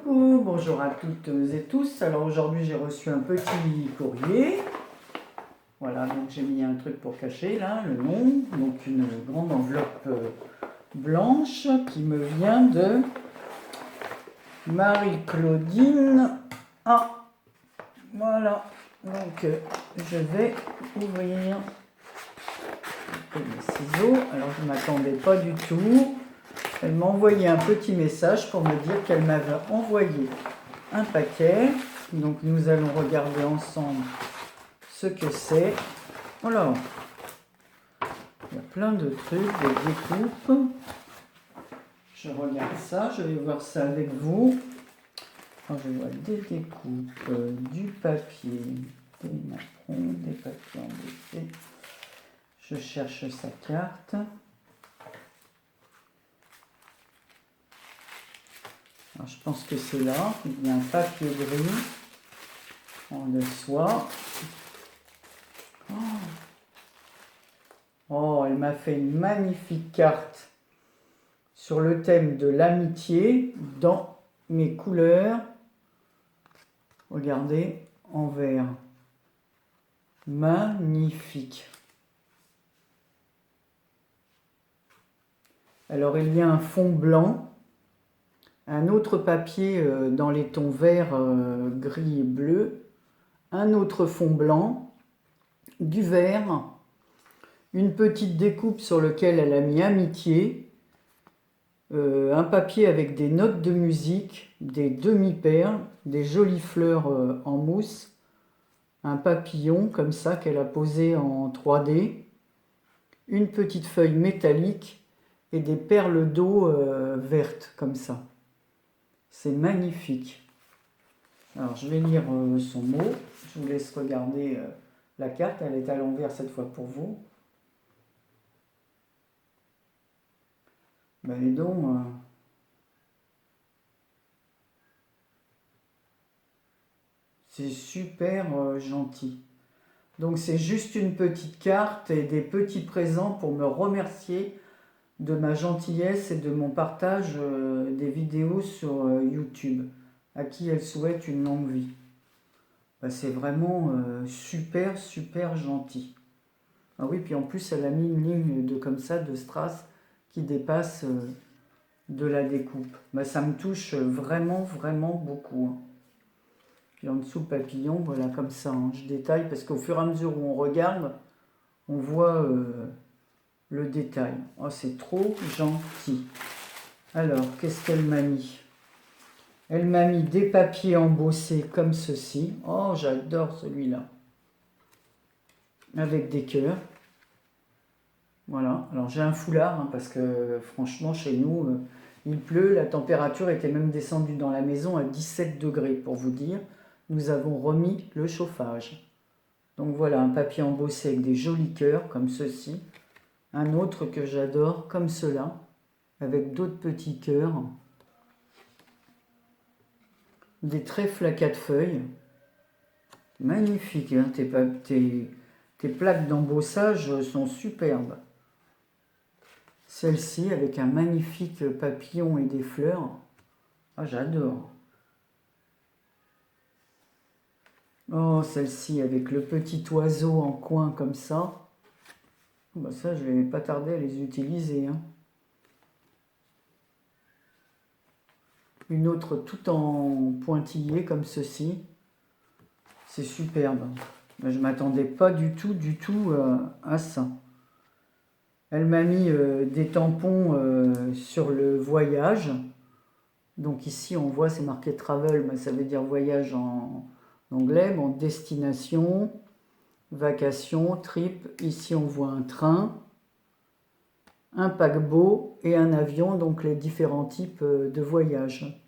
Coucou, bonjour à toutes et tous. Alors aujourd'hui j'ai reçu un petit courrier. Voilà, donc j'ai mis un truc pour cacher là, le nom. Donc une grande enveloppe blanche qui me vient de Marie-Claudine. Ah, voilà. Donc je vais ouvrir les ciseaux. Alors je ne m'attendais pas du tout. Elle m'a envoyé un petit message pour me dire qu'elle m'avait envoyé un paquet. Donc nous allons regarder ensemble ce que c'est. Voilà. Il y a plein de trucs, des découpes. Je regarde ça, je vais voir ça avec vous. Alors, je vois des découpes, du papier, des napperons, des papiers embossés. Je cherche sa carte. Alors, je pense que c'est là. Il y a un papier gris en de soie. Oh, elle m'a fait une magnifique carte sur le thème de l'amitié dans mes couleurs. Regardez, en vert. Magnifique. Alors, il y a un fond blanc, un autre papier dans les tons vert, gris et bleu, un autre fond blanc, du vert, une petite découpe sur laquelle elle a mis amitié, un papier avec des notes de musique, des demi-perles, des jolies fleurs en mousse, un papillon comme ça qu'elle a posé en 3D, une petite feuille métallique et des perles d'eau vertes comme ça. C'est magnifique. Alors je vais lire son mot. Je vous laisse regarder la carte. Elle est à l'envers cette fois pour vous. Ben et donc, c'est super gentil. Donc c'est juste une petite carte et des petits présents pour me remercier de ma gentillesse et de mon partage des vidéos sur YouTube, à qui elle souhaite une longue vie. Ben, c'est vraiment super gentil. Ah oui, puis en plus elle a mis une ligne de comme ça de strass qui dépasse de la découpe. Ben, ça me touche vraiment beaucoup. Hein. Puis en dessous le papillon, voilà comme ça. Hein. Je détaille parce qu'au fur et à mesure où on regarde, on voit le détail. Oh, c'est trop gentil. Alors, qu'est-ce qu'elle m'a mis? Elle m'a mis des papiers embossés comme ceci. Oh, j'adore celui-là. Avec des cœurs. Voilà. Alors, j'ai un foulard hein, parce que franchement, chez nous, il pleut. La température était même descendue dans la maison à 17 degrés, pour vous dire. Nous avons remis le chauffage. Donc voilà, un papier embossé avec des jolis cœurs comme ceci. Un autre que j'adore comme cela, avec d'autres petits cœurs. Des trèfles à 4 feuilles. Magnifique, hein, tes plaques d'embossage sont superbes. Celle-ci avec un magnifique papillon et des fleurs. Ah, j'adore. Oh, celle-ci avec le petit oiseau en coin comme ça. Bah ça, je vais pas tarder à les utiliser. Hein. Une autre tout en pointillé comme ceci. C'est superbe. Je ne m'attendais pas du tout à ça. Elle m'a mis des tampons sur le voyage. Donc ici, on voit, c'est marqué travel, mais ça veut dire voyage en anglais. Bon, destination, vacation, trip. Ici, on voit un train, un paquebot et un avion, donc les différents types de voyages.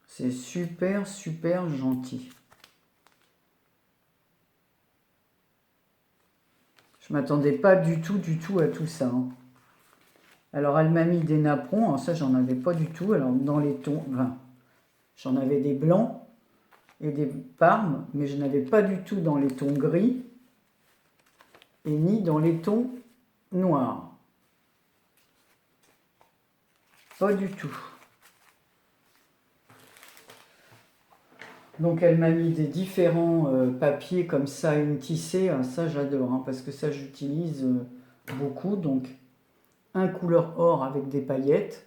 C'est super gentil. Je ne m'attendais pas du tout à tout ça. Hein. Alors, elle m'a mis des napperons. Alors ça, j'en avais pas du tout. Alors, dans les tons... Enfin, j'en avais des blancs et des parmes, mais je n'avais pas du tout dans les tons gris et ni dans les tons noirs. Pas du tout. Donc elle m'a mis des différents papiers comme ça, une tissée, ah, ça j'adore, hein, parce que ça j'utilise beaucoup. Donc un couleur or avec des paillettes,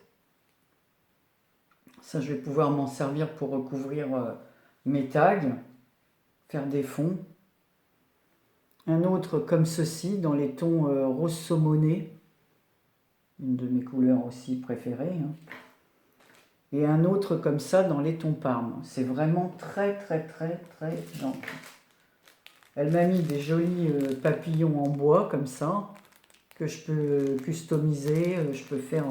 ça je vais pouvoir m'en servir pour recouvrir mes tags, faire des fonds. Un autre comme ceci, dans les tons rose saumoné, une de mes couleurs aussi préférées, hein. Et un autre comme ça dans les tons Parme. C'est vraiment très très très très gentil. Elle m'a mis des jolis papillons en bois comme ça, que je peux customiser, je peux faire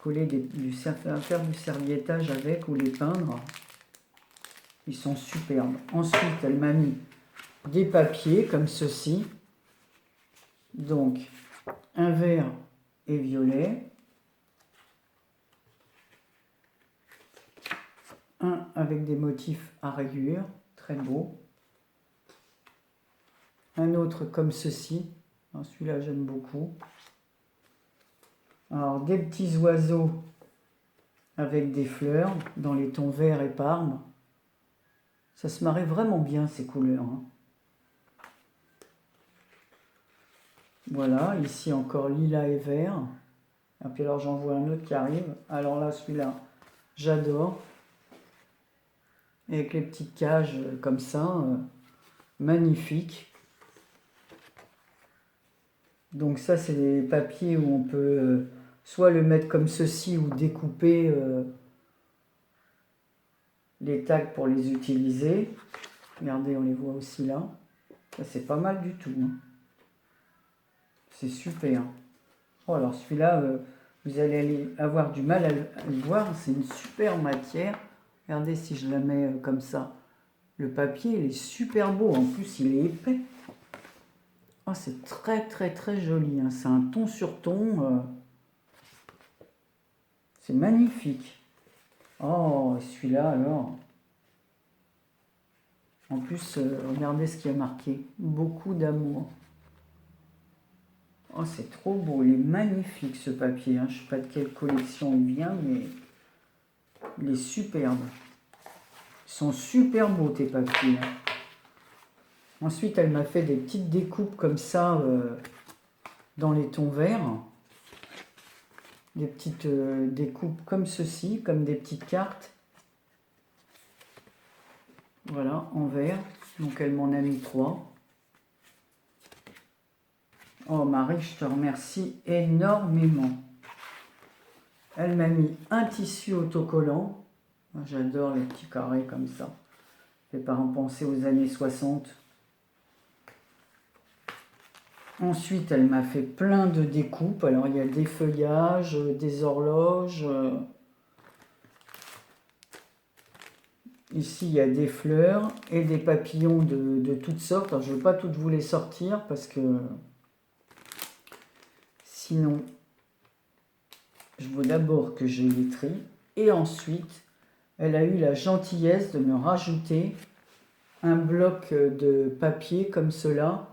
coller faire du serviettage avec ou les peindre. Ils sont superbes. Ensuite, elle m'a mis des papiers comme ceci. Donc, un vert et violet. Un avec des motifs à rayures, très beau. Un autre comme ceci. Celui-là, j'aime beaucoup. Alors, des petits oiseaux avec des fleurs dans les tons vert et parme. Ça se marie vraiment bien, ces couleurs, hein. Voilà, ici encore lilas et vert. Et puis alors, j'en vois un autre qui arrive. Alors là, celui-là, j'adore. Avec les petites cages comme ça, magnifique. Donc ça, c'est des papiers où on peut soit le mettre comme ceci ou découper les tags pour les utiliser. Regardez, on les voit aussi là. Ça, c'est pas mal du tout, hein. C'est super. Oh, alors celui-là, vous allez avoir du mal à le voir. C'est une super matière. Regardez si je la mets comme ça. Le papier, il est super beau. En plus, il est épais. Oh, c'est très très très joli, hein. C'est un ton sur ton. C'est magnifique. Oh, celui-là alors. En plus, regardez ce qu'il y a marqué. Beaucoup d'amour. Oh, c'est trop beau. Il est magnifique ce papier, hein. Je ne sais pas de quelle collection il vient, mais il est superbe. Ils sont super beaux tes papiers, hein. Ensuite, elle m'a fait des petites découpes comme ça dans les tons verts. Des petites découpes comme ceci, comme des petites cartes. Voilà, en vert. Donc elle m'en a mis 3. Oh Marie, je te remercie énormément. Elle m'a mis un tissu autocollant. J'adore les petits carrés comme ça. Ça fait par penser aux années 60. Ensuite, elle m'a fait plein de découpes. Alors, il y a des feuillages, des horloges. Ici, il y a des fleurs et des papillons de toutes sortes. Alors, je ne vais pas toutes vous les sortir parce que sinon, je veux d'abord que je les trie. Et ensuite, elle a eu la gentillesse de me rajouter un bloc de papier comme cela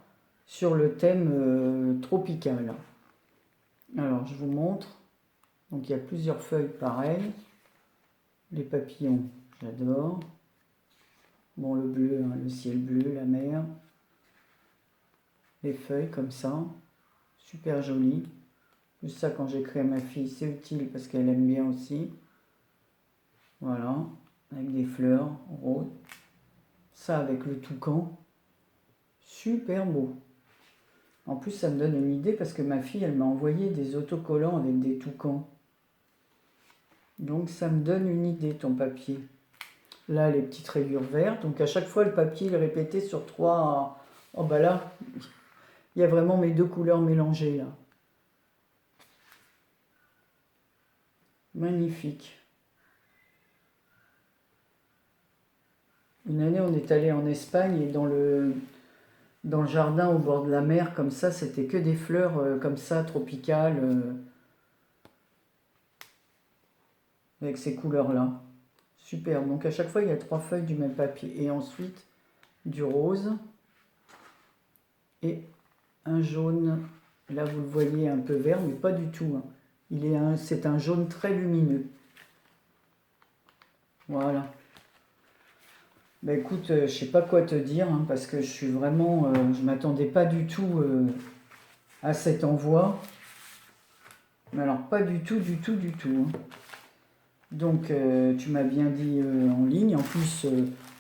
sur le thème tropical. Alors, je vous montre. Donc, il y a plusieurs feuilles pareilles. Les papillons, j'adore. Bon, le bleu, hein, le ciel bleu, la mer. Les feuilles comme ça. Super joli. Plus ça, quand j'écris à ma fille, c'est utile parce qu'elle aime bien aussi. Voilà. Avec des fleurs roses. Ça, avec le toucan. Super beau. En plus, ça me donne une idée parce que ma fille, elle m'a envoyé des autocollants avec des toucans. Donc, ça me donne une idée, ton papier. Là, les petites rayures vertes. Donc, à chaque fois, le papier est répété sur 3. Oh, bah là, il y a vraiment mes deux couleurs mélangées, là. Magnifique. Une année, on est allé en Espagne et dans le jardin au bord de la mer, comme ça, c'était que des fleurs comme ça, tropicales, avec ces couleurs-là. Super. Donc à chaque fois, il y a 3 feuilles du même papier. Et ensuite, du rose et un jaune. Là, vous le voyez un peu vert, mais pas du tout, hein. C'est un jaune très lumineux. Voilà. Bah écoute, je sais pas quoi te dire, hein, parce que je suis vraiment, je m'attendais pas du tout à cet envoi. Mais alors pas du tout, du tout, du tout, hein. Donc tu m'as bien dit en ligne. En plus,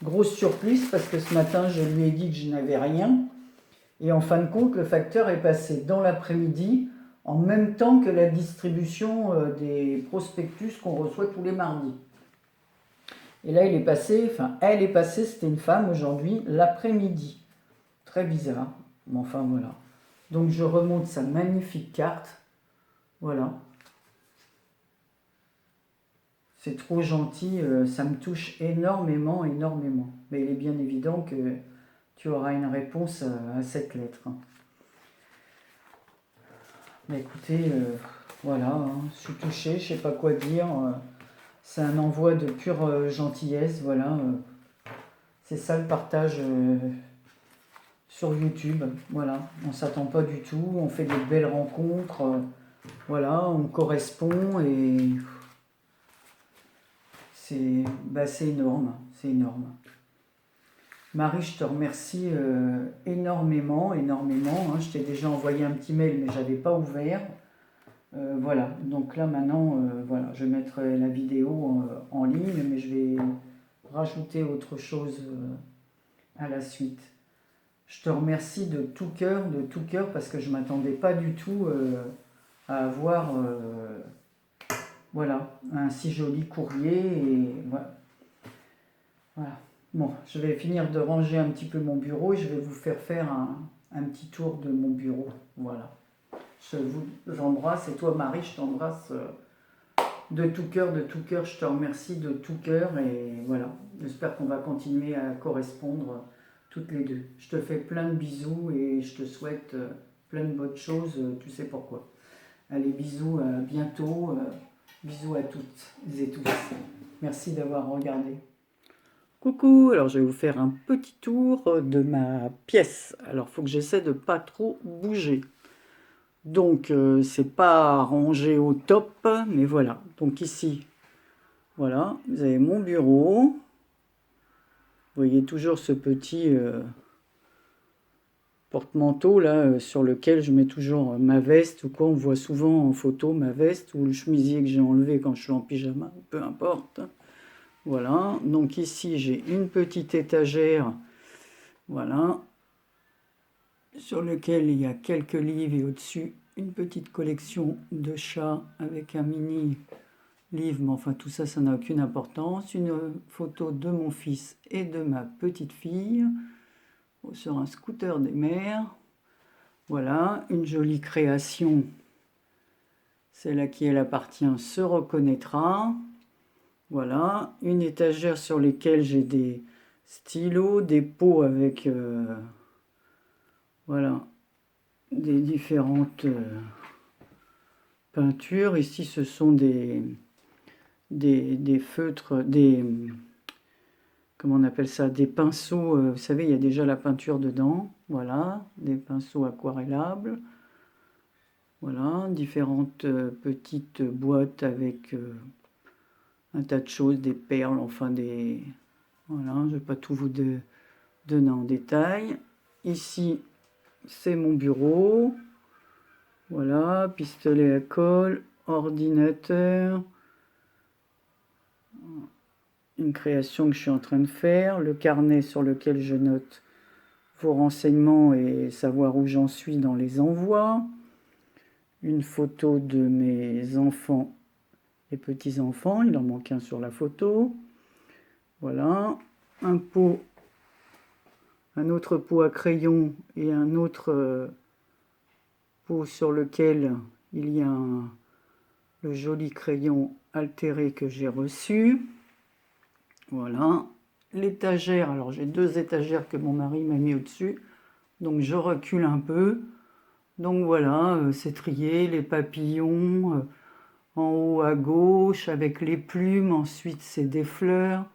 grosse surprise parce que ce matin je lui ai dit que je n'avais rien. Et en fin de compte, le facteur est passé dans l'après-midi en même temps que la distribution des prospectus qu'on reçoit tous les mardis. Et là, il est passé, enfin, elle est passée, c'était une femme aujourd'hui, l'après-midi. Très bizarre. Mais enfin, voilà. Donc, je remonte sa magnifique carte. Voilà. C'est trop gentil, ça me touche énormément, énormément. Mais il est bien évident que tu auras une réponse à cette lettre. Mais écoutez, voilà, hein, je suis touché, je sais pas quoi dire. C'est un envoi de pure gentillesse, voilà. C'est ça le partage sur YouTube, voilà. On s'attend pas du tout, on fait de belles rencontres, voilà, on correspond et c'est énorme, c'est énorme. Marie, je te remercie énormément, énormément, hein. Je t'ai déjà envoyé un petit mail, mais j'avais pas ouvert. Voilà, donc là maintenant, voilà, je mettrai la vidéo en ligne, mais je vais rajouter autre chose à la suite. Je te remercie de tout cœur, parce que je ne m'attendais pas du tout à avoir voilà, un si joli courrier. Et voilà. Voilà. Bon, je vais finir de ranger un petit peu mon bureau et je vais vous faire un petit tour de mon bureau. Voilà. Je vous embrasse et toi Marie, je t'embrasse de tout cœur, je te remercie de tout cœur et voilà, j'espère qu'on va continuer à correspondre toutes les deux. Je te fais plein de bisous et je te souhaite plein de bonnes choses, tu sais pourquoi. Allez, bisous, à bientôt, bisous à toutes et tous. Merci d'avoir regardé. Coucou, alors je vais vous faire un petit tour de ma pièce. Alors il faut que j'essaie de pas trop bouger. Donc, c'est pas rangé au top, mais voilà. Donc ici, voilà, vous avez mon bureau. Vous voyez toujours ce petit porte-manteau là, sur lequel je mets toujours ma veste ou quoi. On voit souvent en photo ma veste ou le chemisier que j'ai enlevé quand je suis en pyjama, peu importe. Voilà, donc ici j'ai une petite étagère, voilà, sur lequel il y a quelques livres et au-dessus une petite collection de chats avec un mini livre, mais enfin tout ça, ça n'a aucune importance. Une photo de mon fils et de ma petite fille sur un scooter des mers. Voilà, une jolie création. Celle à qui elle appartient se reconnaîtra. Voilà, une étagère sur laquelle j'ai des stylos, des pots avec voilà, des différentes peintures. Ici, ce sont des feutres, comment on appelle ça, des pinceaux, vous savez, il y a déjà la peinture dedans, voilà, des pinceaux aquarellables, voilà, différentes petites boîtes avec un tas de choses, des perles, enfin des, voilà, je ne vais pas tout vous donner en détail. Ici, c'est mon bureau, voilà, pistolet à colle, ordinateur, une création que je suis en train de faire, le carnet sur lequel je note vos renseignements et savoir où j'en suis dans les envois, une photo de mes enfants et petits-enfants, il en manque un sur la photo, voilà, un pot, un autre pot à crayon et un autre pot sur lequel il y a le joli crayon altéré que j'ai reçu. Voilà, l'étagère, alors j'ai deux étagères que mon mari m'a mis au-dessus, donc je recule un peu. Donc voilà, c'est trié, les papillons, en haut à gauche avec les plumes, ensuite c'est des fleurs,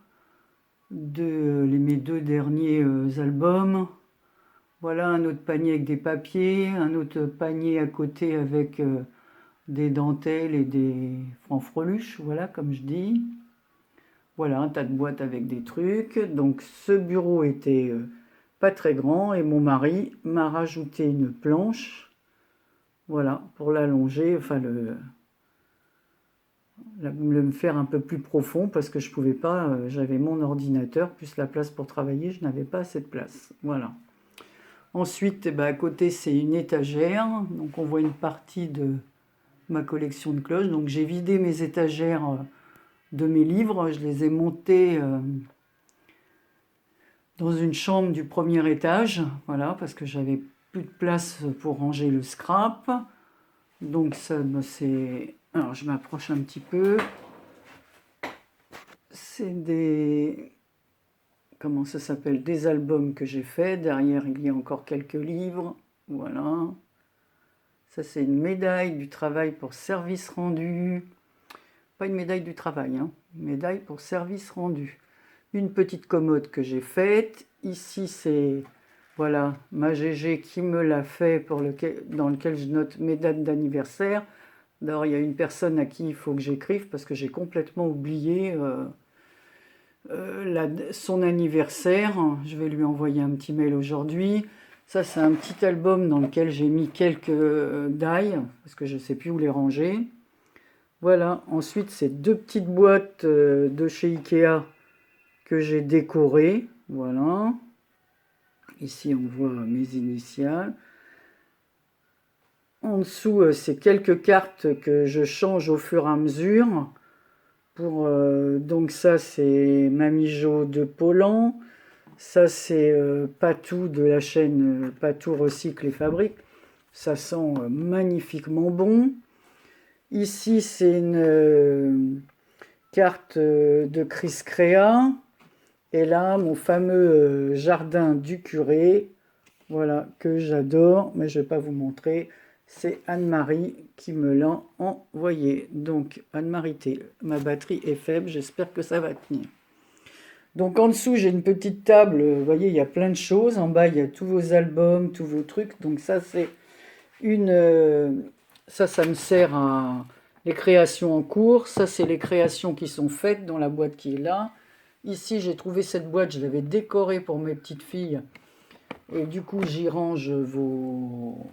mes deux derniers albums. Voilà un autre panier avec des papiers, un autre panier à côté avec des dentelles et des francs-freluches, voilà comme je dis. Voilà, un tas de boîtes avec des trucs. Donc ce bureau était pas très grand et mon mari m'a rajouté une planche, voilà, pour l'allonger, enfin le faire un peu plus profond parce que je pouvais pas, j'avais mon ordinateur plus la place pour travailler, je n'avais pas assez de place, voilà. Ensuite, eh ben, à côté c'est une étagère, donc on voit une partie de ma collection de cloches. Donc j'ai vidé mes étagères de mes livres, je les ai montées dans une chambre du premier étage, voilà, parce que j'avais plus de place pour ranger le scrap. Donc ça c'est... Alors je m'approche un petit peu. C'est des... Comment ça s'appelle? Des albums que j'ai faits. Derrière il y a encore quelques livres. Voilà. Ça c'est une médaille du travail pour service rendu. Pas une médaille du travail, hein. Une médaille pour service rendu. Une petite commode que j'ai faite. Ici, c'est voilà ma GG qui me l'a fait dans lequel je note mes dates d'anniversaire. D'ailleurs, il y a une personne à qui il faut que j'écrive parce que j'ai complètement oublié son anniversaire. Je vais lui envoyer un petit mail aujourd'hui. Ça, c'est un petit album dans lequel j'ai mis quelques die parce que je ne sais plus où les ranger. Voilà, ensuite, c'est deux petites boîtes de chez Ikea que j'ai décorées. Voilà. Ici, on voit mes initiales. En dessous, c'est quelques cartes que je change au fur et à mesure. Donc ça, c'est Mamie Jo de Poland. Ça, c'est Patou de la chaîne Patou Recycle et Fabrique. Ça sent magnifiquement bon. Ici, c'est une carte de Chris Crea. Et là, mon fameux jardin du curé, voilà, que j'adore, mais je ne vais pas vous montrer. C'est Anne-Marie qui me l'a envoyé. Donc, Anne-Marie T, ma batterie est faible, j'espère que ça va tenir. Donc, en dessous, j'ai une petite table, vous voyez, il y a plein de choses. En bas, il y a tous vos albums, tous vos trucs. Donc, ça, c'est ça me sert à les créations en cours. Ça, c'est les créations qui sont faites dans la boîte qui est là. Ici, j'ai trouvé cette boîte, je l'avais décorée pour mes petites filles. Et du coup, j'y range vos...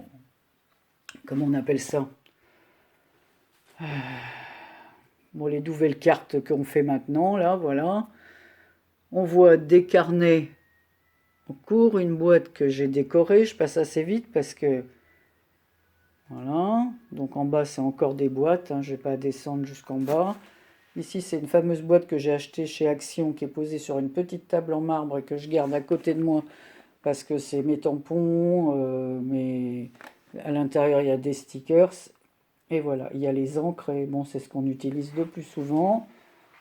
Comment on appelle ça? Bon, les nouvelles cartes qu'on fait maintenant, là, voilà. On voit des carnets en cours, une boîte que j'ai décorée. Je passe assez vite parce que... Voilà. Donc en bas, c'est encore des boîtes. Hein, je ne vais pas descendre jusqu'en bas. Ici, c'est une fameuse boîte que j'ai achetée chez Action qui est posée sur une petite table en marbre et que je garde à côté de moi parce que c'est mes tampons, mais à l'intérieur, il y a des stickers. Et voilà, il y a les encres et bon, c'est ce qu'on utilise le plus souvent.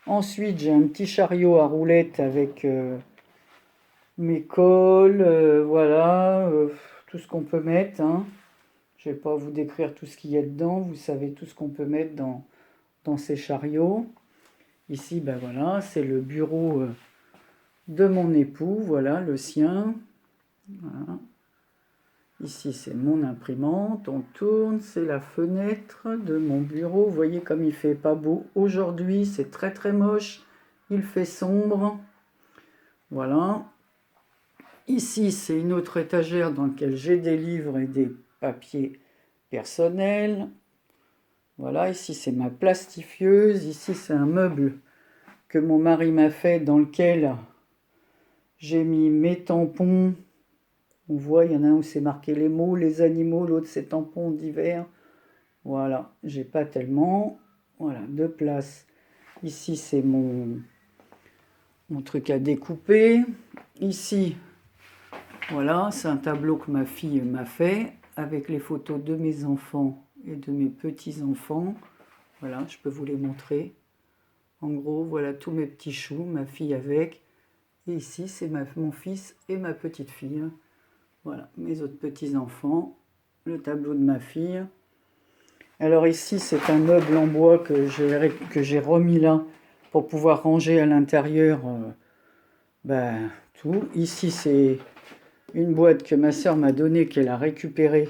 Ensuite, j'ai un petit chariot à roulettes avec mes cols, voilà, tout ce qu'on peut mettre. Hein. Je ne vais pas vous décrire tout ce qu'il y a dedans, vous savez tout ce qu'on peut mettre dans ces chariots. Ici, ben voilà, c'est le bureau de mon époux, voilà, le sien. Voilà. Ici, c'est mon imprimante, on tourne, c'est la fenêtre de mon bureau. Vous voyez comme il fait pas beau aujourd'hui, c'est très très moche, il fait sombre. Voilà. Ici, c'est une autre étagère dans laquelle j'ai des livres et des papiers personnels. Voilà, ici c'est ma plastifieuse, ici c'est un meuble que mon mari m'a fait dans lequel j'ai mis mes tampons. On voit, il y en a un où c'est marqué les mots, les animaux, l'autre c'est tampons divers. Voilà, j'ai pas tellement. Voilà, de place. Ici c'est mon truc à découper. Ici, voilà, c'est un tableau que ma fille m'a fait avec les photos de mes enfants et de mes petits-enfants. Voilà, je peux vous les montrer. En gros, voilà tous mes petits choux, ma fille avec. Et ici, c'est mon fils et ma petite fille. Voilà, mes autres petits-enfants. Le tableau de ma fille. Alors ici, c'est un meuble en bois que j'ai remis là pour pouvoir ranger à l'intérieur tout. Ici, c'est une boîte que ma soeur m'a donnée, qu'elle a récupérée,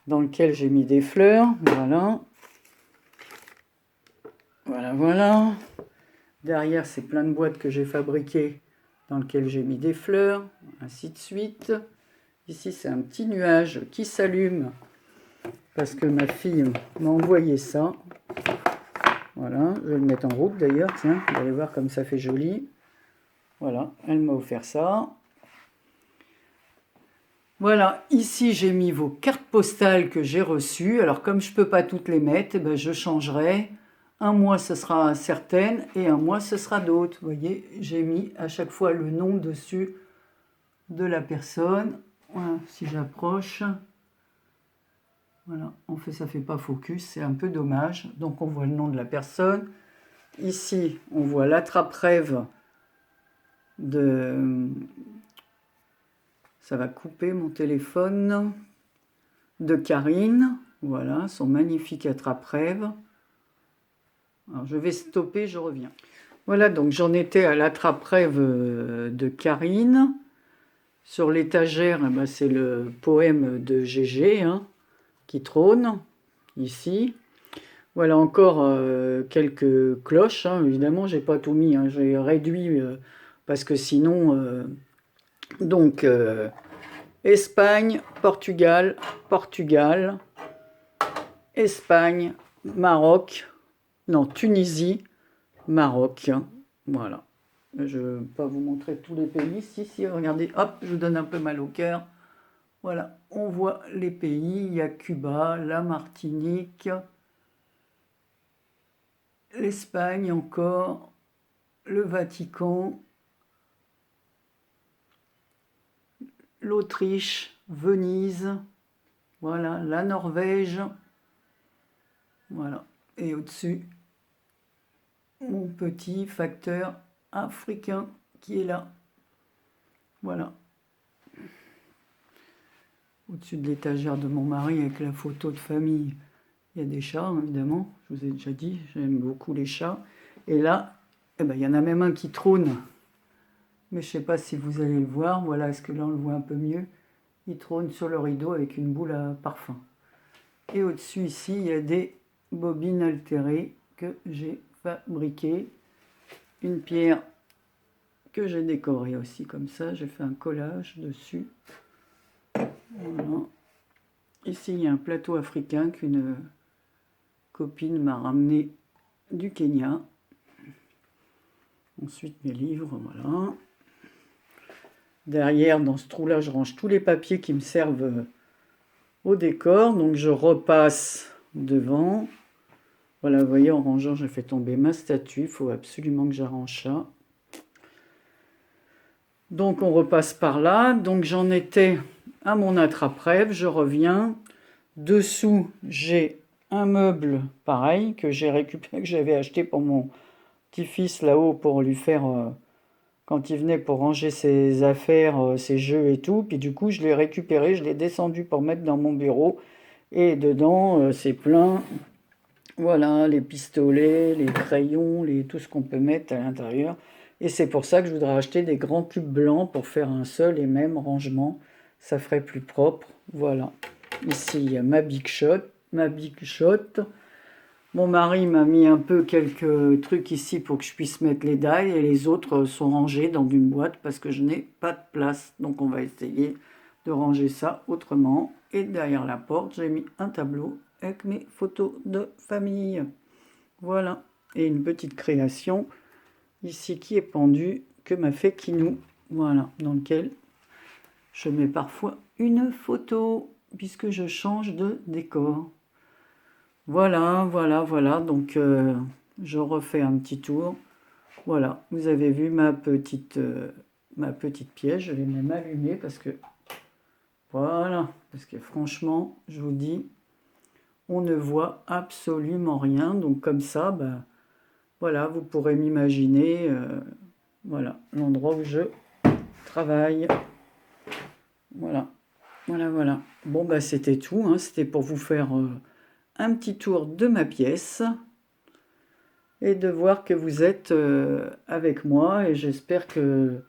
dans laquelle j'ai mis des fleurs. Voilà. Voilà, voilà. Derrière, c'est plein de boîtes que j'ai fabriquées dans lesquelles j'ai mis des fleurs, ainsi de suite. Ici, c'est un petit nuage qui s'allume parce que ma fille m'a envoyé ça. Voilà, je vais le mettre en route d'ailleurs, tiens, vous allez voir comme ça fait joli. Voilà, elle m'a offert ça. Voilà, ici j'ai mis vos cartes postales que j'ai reçues. Alors comme je ne peux pas toutes les mettre, eh ben, je changerai. Un mois ce sera certaines et un mois ce sera d'autres. Vous voyez, j'ai mis à chaque fois le nom dessus de la personne. Voilà, si j'approche. Voilà, en fait ça ne fait pas focus, c'est un peu dommage. Donc on voit le nom de la personne. Ici, on voit l'attrape-rêve de... Ça va couper mon téléphone. De Karine. Voilà, son magnifique attrape-rêve. Alors je vais stopper, je reviens. Voilà, donc j'en étais à l'attrape-rêve de Karine. Sur l'étagère, eh ben, c'est le poème de Gégé hein, qui trône, ici. Voilà encore quelques cloches, hein. Évidemment, j'ai pas tout mis, hein. J'ai réduit parce que sinon... donc, Espagne, Portugal, Portugal, Espagne, Maroc, non, Tunisie, Maroc. Voilà. Je ne vais pas vous montrer tous les pays. Si, regardez, hop, je vous donne un peu mal au cœur. Voilà, on voit les pays. Il y a Cuba, la Martinique, l'Espagne encore, le Vatican, l'Autriche, Venise, voilà, la Norvège, voilà, et au-dessus, mon petit facteur africain qui est là, voilà. Au-dessus de l'étagère de mon mari avec la photo de famille, il y a des chats, évidemment, je vous ai déjà dit, j'aime beaucoup les chats, et là, eh ben, il y en a même un qui trône, mais je ne sais pas si vous allez le voir, voilà, est-ce que là on le voit un peu mieux? Il trône sur le rideau avec une boule à parfum. Et au-dessus ici, il y a des bobines altérées que j'ai fabriquées. Une pierre que j'ai décorée aussi comme ça. J'ai fait un collage dessus. Voilà. Ici, il y a un plateau africain qu'une copine m'a ramené du Kenya. Ensuite, mes livres, voilà. Derrière, dans ce trou-là, je range tous les papiers qui me servent au décor. Donc, je repasse devant. Voilà, vous voyez, en rangeant, j'ai fait tomber ma statue. Il faut absolument que j'arrange ça. Donc, on repasse par là. Donc, j'en étais à mon attrape-rêve. Je reviens. Dessous, j'ai un meuble pareil que j'ai récupéré, que j'avais acheté pour mon petit-fils là-haut pour lui faire... quand il venait pour ranger ses affaires, ses jeux et tout. Puis du coup, je l'ai récupéré, je l'ai descendu pour mettre dans mon bureau. Et dedans, c'est plein. Voilà, les pistolets, les crayons, tout ce qu'on peut mettre à l'intérieur. Et c'est pour ça que je voudrais acheter des grands cubes blancs pour faire un seul et même rangement. Ça ferait plus propre. Voilà. Ici, il y a ma Big Shot. Ma Big Shot. Mon mari m'a mis un peu quelques trucs ici pour que je puisse mettre les dailles et les autres sont rangés dans une boîte parce que je n'ai pas de place. Donc on va essayer de ranger ça autrement. Et derrière la porte, j'ai mis un tableau avec mes photos de famille. Voilà. Et une petite création ici qui est pendue que m'a fait Kinou. Voilà. Dans lequel je mets parfois une photo puisque je change de décor. Voilà, voilà, voilà, donc je refais un petit tour. Voilà, vous avez vu ma petite pièce, je vais même allumer parce que, voilà, parce que franchement, je vous dis, on ne voit absolument rien. Donc comme ça, bah, voilà, vous pourrez m'imaginer, voilà, l'endroit où je travaille. Voilà, voilà, voilà. Bon, bah c'était tout, hein, c'était pour vous faire... un petit tour de ma pièce et de voir que vous êtes avec moi et j'espère que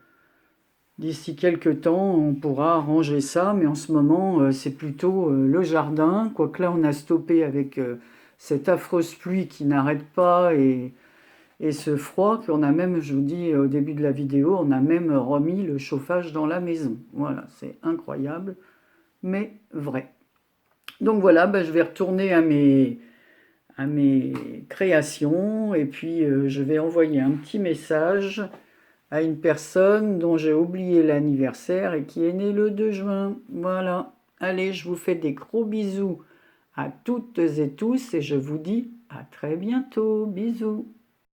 d'ici quelques temps on pourra ranger ça, mais en ce moment c'est plutôt le jardin, quoique là on a stoppé avec cette affreuse pluie qui n'arrête pas et Et ce froid qu'on a même, je vous dis au début de la vidéo, on a même remis le chauffage dans la maison. Voilà, c'est incroyable, mais vrai. Donc voilà, ben, je vais retourner à mes créations et puis je vais envoyer un petit message à une personne dont j'ai oublié l'anniversaire et qui est née le 2 juin. Voilà. Allez, je vous fais des gros bisous à toutes et tous et je vous dis à très bientôt. Bisous.